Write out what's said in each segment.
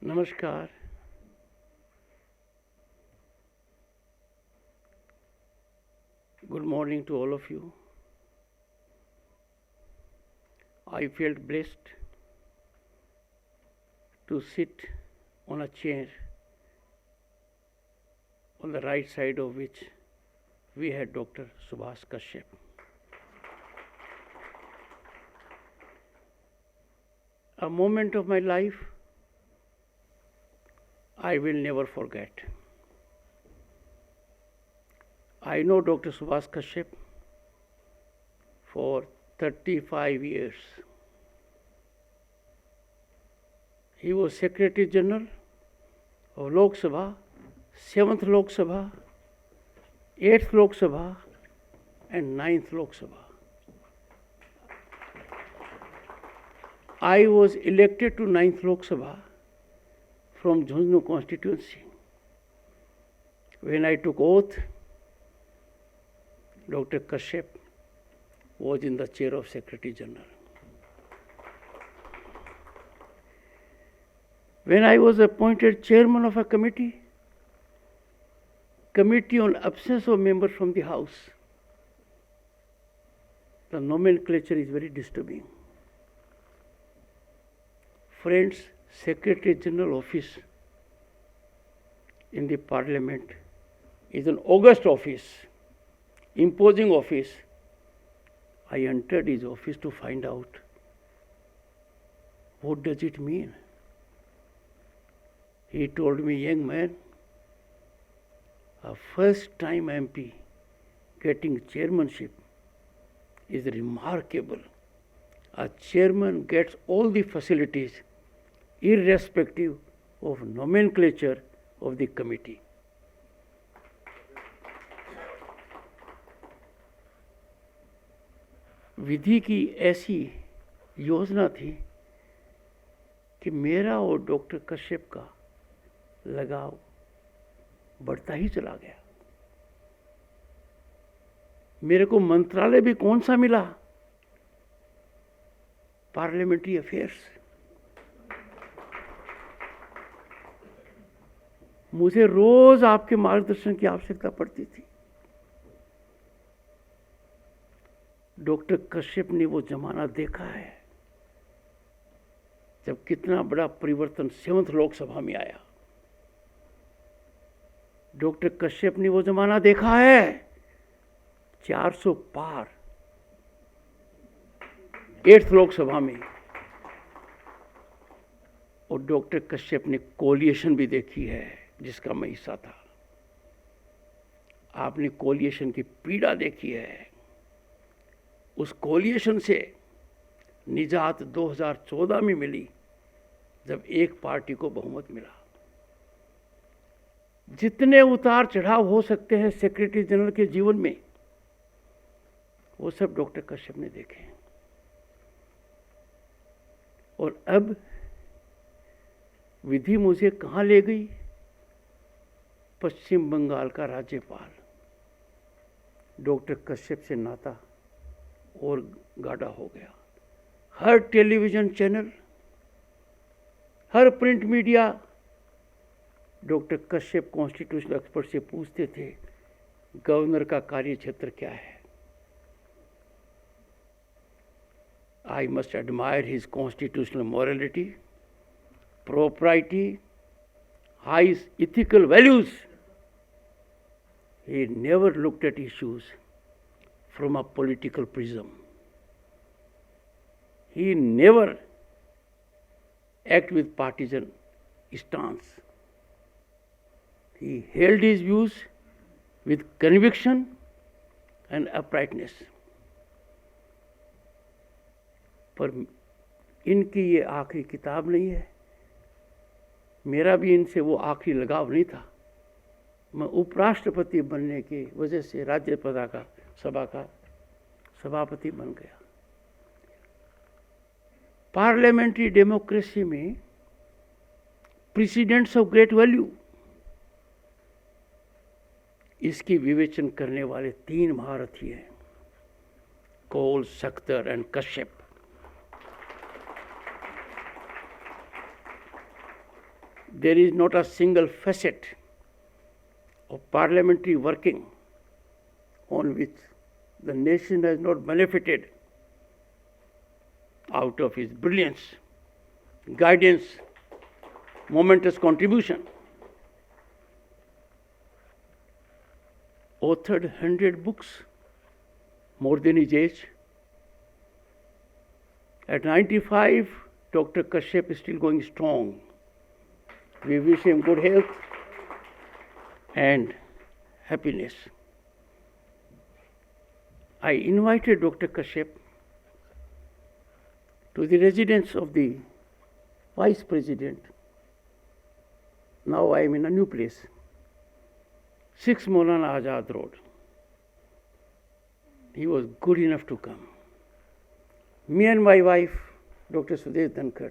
Namaskar. Good morning to all of you. I felt blessed to sit on a chair on the right side of which we had Dr. Subhas Kashyap. A moment of my life I will never forget. I know Dr. Subhas Kashyap for 35 years. He was Secretary General of Lok Sabha, 7th Lok Sabha, 8th Lok Sabha and 9th Lok Sabha. I was elected to 9th Lok Sabha from Jhunjhunu constituency. When I took oath, Dr. Kashyap was in the chair of Secretary General. When I was appointed chairman of a committee on absence of members from the House, the nomenclature is very disturbing. Friends, Secretary General office in the Parliament is an august office, imposing office. I entered his office to find out what does it mean. He told me, young man, a first-time MP getting chairmanship is remarkable. A chairman gets all the facilities irrespective of nomenclature of the committee. विधि की ऐसी योजना थी कि मेरा और doctor Kashyap का लगाव बढ़ता ही चला गया. मेरे को मंत्रालय भी कौन सा मिला? Parliamentary affairs. मुझे रोज आपके मार्गदर्शन की आवश्यकता पड़ती थी. डॉक्टर कश्यप ने वो जमाना देखा है जब कितना बड़ा परिवर्तन 7th लोकसभा में आया. डॉक्टर कश्यप ने वो जमाना देखा है 400 पार 8th लोकसभा में. और डॉक्टर कश्यप ने कोलिएशन भी देखी है जिसका मैं हिस्सा था. आपने कोलिएशन की पीड़ा देखी है. उस कोलिएशन से निजात 2014 में मिली जब एक पार्टी को बहुमत मिला. जितने उतार चढ़ाव हो सकते हैं सेक्रेटरी जनरल के जीवन में वो सब डॉक्टर कश्यप ने देखे. और अब विधि मुझे कहाँ ले गई? पश्चिम बंगाल का राज्यपाल. डॉक्टर कश्यप से नाता और गाढ़ा हो गया. हर टेलीविजन चैनल, हर print media doctor Kashyap constitutional expert से पूछते थे गवर्नर का कार्य क्षेत्र क्या है. I must admire his constitutional morality, propriety, high ethical values. He never looked at issues from a political prism. He never acted with partisan stance. He held his views with conviction and uprightness. पर इनकी ये आखिरी किताब नहीं है. मेरा भी इनसे वो आखिरी लगाव नहीं था. मैं उपराष्ट्रपति बनने की वजह से राज्यसभा का सभापति बन गया. पार्लियामेंट्री डेमोक्रेसी में प्रेसिडेंट्स ऑफ ग्रेट वैल्यू इसकी विवेचन करने वाले 3 महारथी हैं, Kaul, Shakdher and Kashyap. there is not a single facet of parliamentary working on which the nation has not benefited out of his brilliance, guidance, momentous contribution. Authored 100 books, more than his age. At 95, Dr. Kashyap is still going strong. We wish him good health and happiness. I invited Dr. Kashyap to the residence of the Vice President. Now I am in a new place, 6 Maulana Azad Road. He was good enough to come. Me and my wife, Dr. Sudesh Dhankar,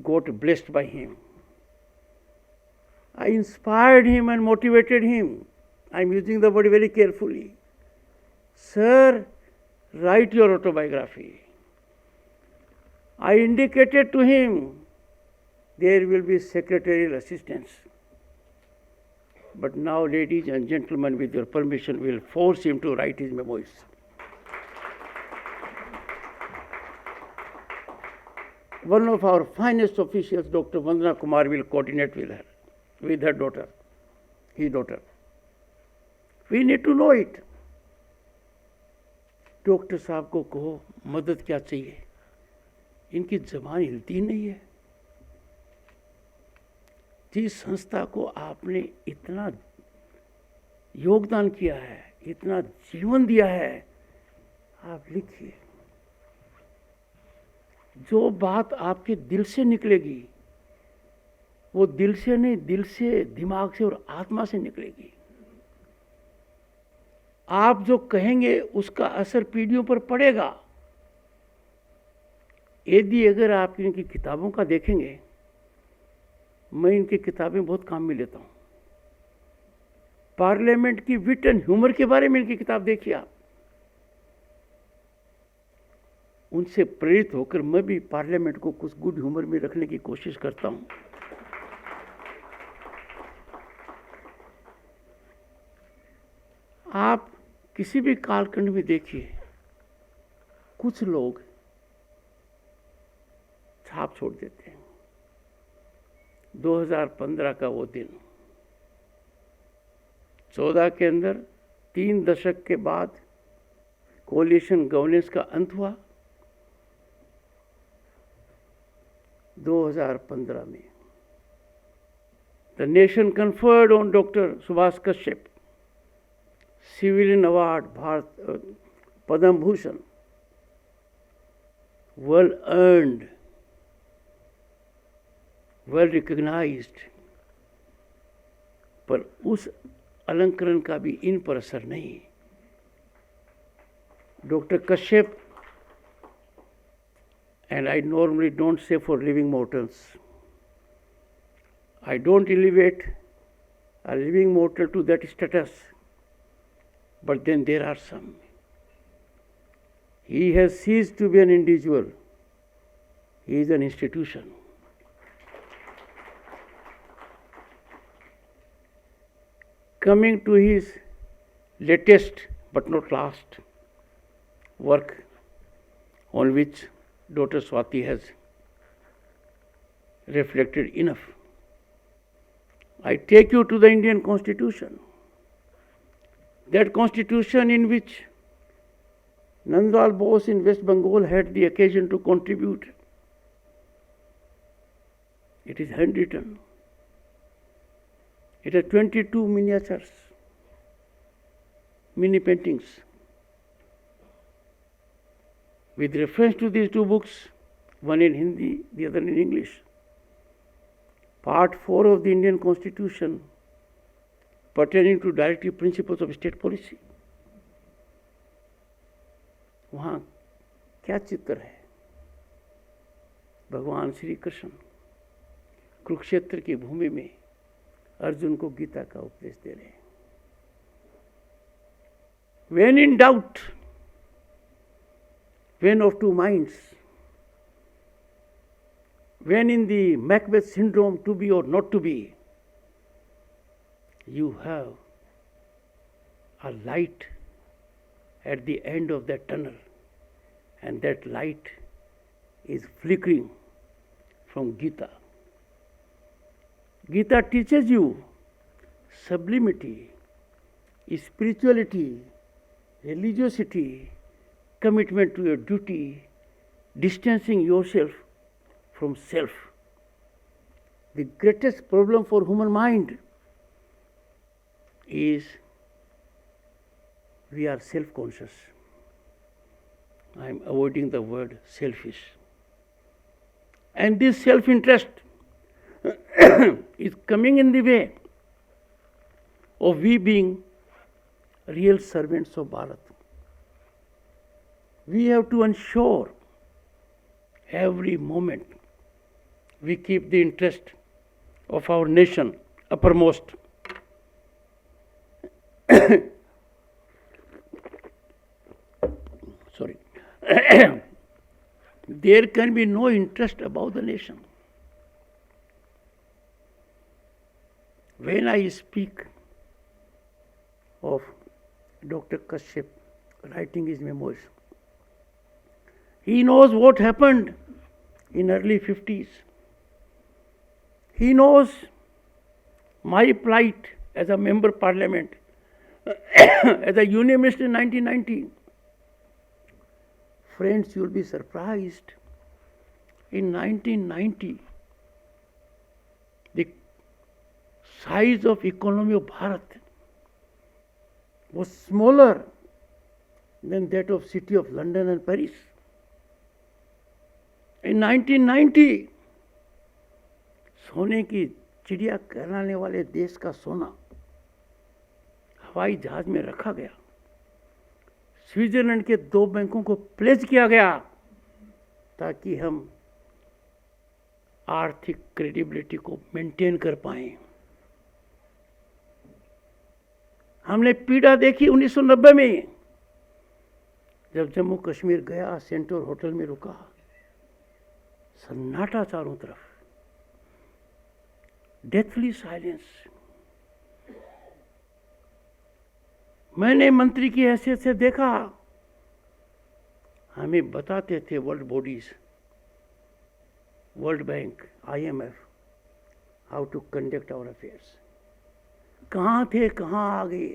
got blessed by him. I inspired him and motivated him. I am using the word very carefully. Sir, write your autobiography. I indicated to him there will be secretarial assistance. But now, ladies and gentlemen, with your permission, we will force him to write his memoirs. One of our finest officials, Dr. Vandana Kumar, will coordinate with her daughter, his daughter. We need to know it. Doctor साहब को कहो मदद क्या चाहिए, इनकी जबान हिलती नहीं है। जिस संस्था को आपने इतना योगदान किया है, इतना जीवन दिया है, आप लिखिए। जो बात आपके दिल से निकलेगी वो दिल से नहीं, दिल से, दिमाग से और आत्मा से निकलेगी। आप जो कहेंगे उसका असर पीढ़ियों पर पड़ेगा। यदि अगर आप इनकी किताबों का देखेंगे, मैं इनकी किताबें बहुत काम में लेता हूँ। पार्लियामेंट की विट एंड ह्यूमर के बारे में इनकी किताब देखिए आप। उनसे प्रेरित होकर मैं भी पार्लियामेंट को कुछ गुड ह्यूमर में रखने की कोशिश करता हूँ। आप किसी भी कालखंड में देखिए, कुछ लोग छाप छोड़ देते हैं। 2015 का वो दिन, 14 के अंदर 3 दशक के बाद कोलिशन गवर्नेंस का अंत हुआ। 2015 में the nation conferred on doctor Subhash Kashyap civilian award, Bharat Padma Bhushan, well earned, well recognised. पर उस अलंकरण का भी इन पर असर नहीं। Doctor Kashyap, and I normally don't say for living mortals, I don't elevate a living mortal to that status, but then there are some. He has ceased to be an individual. He is an institution. Coming to his latest but not last work, on which Dr. Swati has reflected enough, I take you to the Indian Constitution. That Constitution in which Nandlal Bose in West Bengal had the occasion to contribute. It is handwritten. It has 22 miniatures, mini paintings. With reference to these 2 books, one in Hindi, the other in English, Part 4 of the Indian Constitution pertaining to directive principles of state policy. वहाँ क्या चित्र है? भगवान श्री कृष्ण कुरुक्षेत्र की भूमि में अर्जुन को गीता का उपदेश दे रहे हैं। When in doubt, when of two minds, when in the Macbeth syndrome, to be or not to be, you have a light at the end of that tunnel, and that light is flickering from Gita. Gita teaches you sublimity, spirituality, religiosity, commitment to your duty, distancing yourself from self. The greatest problem for human mind is we are self-conscious. I am avoiding the word selfish. And this self-interest is coming in the way of we being real servants of Bharat. We have to ensure every moment we keep the interest of our nation uppermost. Sorry. There can be no interest about the nation. When I speak of Dr. Kashyap writing his memoirs, he knows what happened in early 50s. He knows my plight as a member of parliament, as a union minister in 1990. Friends, you will be surprised. In 1990, the size of economy of Bharat was smaller than that of city of London and Paris. In 1990, सोने की चिड़िया कहलाने वाले देश का सोना हवाई जहाज में रखा गया, स्विट्जरलैंड के 2 बैंकों को प्लेज किया गया ताकि हम आर्थिक क्रेडिबिलिटी को मेंटेन कर पाएं। हमने पीड़ा देखी 1990 में, जब जम्मू कश्मीर गया, सेंट्रल होटल में रुका, सन्नाटा चारों तरफ, डेथली साइलेंस। मैंने मंत्री की हैसियत से देखा, हमें बताते थे world bodies, World Bank, IMF, how to conduct our affairs. कहाँ थे, कहाँ आ गए।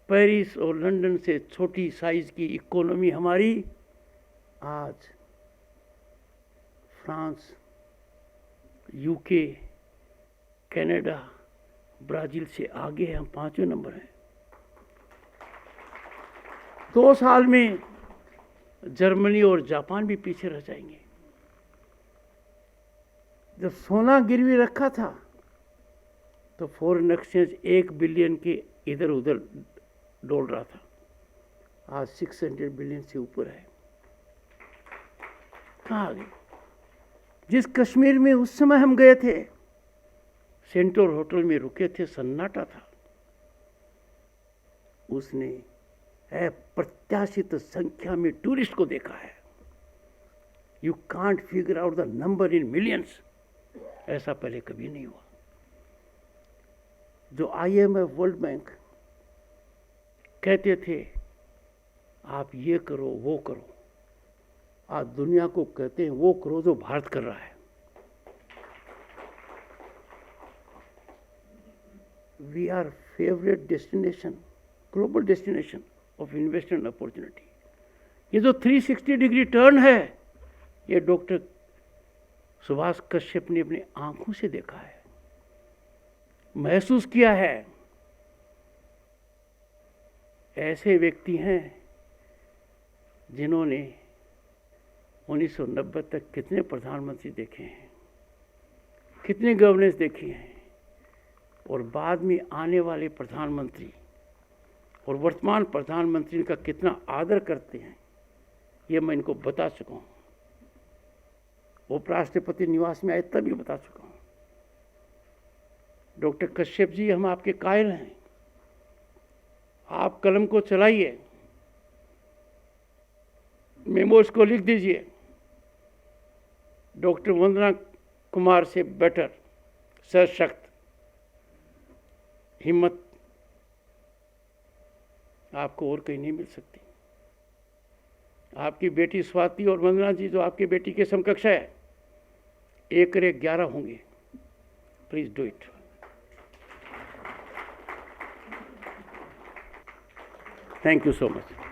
पेरिस और लंदन से छोटी साइज की इकोनॉमी हमारी आज फ्रांस, UK, कनाडा, ब्राज़ील से आगे हम 5वें नंबर हैं। 2 साल में जर्मनी और जापान भी पीछे रह जाएंगे। जब सोना गिरवी रखा था तो फॉरेन एक्सचेंज 1 बिलियन के इधर उधर डोल रहा था, आज 600 बिलियन से ऊपर है। कहाँ आ गए। जिस कश्मीर में उस समय हम गए थे, सेंट्रल होटल में रुके थे, सन्नाटा था, उसने अप्रत्याशित संख्या में टूरिस्ट को देखा है। You can't figure out the number in millions. ऐसा पहले कभी नहीं हुआ। जो IMF, वर्ल्ड बैंक कहते थे आप ये करो वो करो, आज दुनिया को कहते हैं वो करो जो भारत कर रहा है। We are favourite destination, global destination of investment opportunity. ये जो 360 डिग्री टर्न है, ये डॉक्टर सुभाष कश्यप ने अपनी आंखों से देखा है, महसूस किया है। ऐसे व्यक्ति हैं जिन्होंने 1990 तक कितने प्रधानमंत्री देखे हैं, कितने गवर्नेंस देखे हैं, और बाद में आने वाले प्रधानमंत्री और वर्तमान प्रधानमंत्री का कितना आदर करते हैं, ये मैं इनको बता चुका हूँ। उपराष्ट्रपति निवास में आए तभी बता चुका हूँ। डॉक्टर कश्यप जी, हम आपके कायल हैं, आप कलम को चलाइए, मेमोस को लिख दीजिए, डॉक्टर वंदना कुमार से बेटर, सशक्त, हिम्मत आपको और कहीं नहीं मिल सकती। आपकी बेटी स्वाति और वंदना जी जो आपकी बेटी के समकक्ष है, 1 करे 11 होंगे। Please do it. Thank you so much.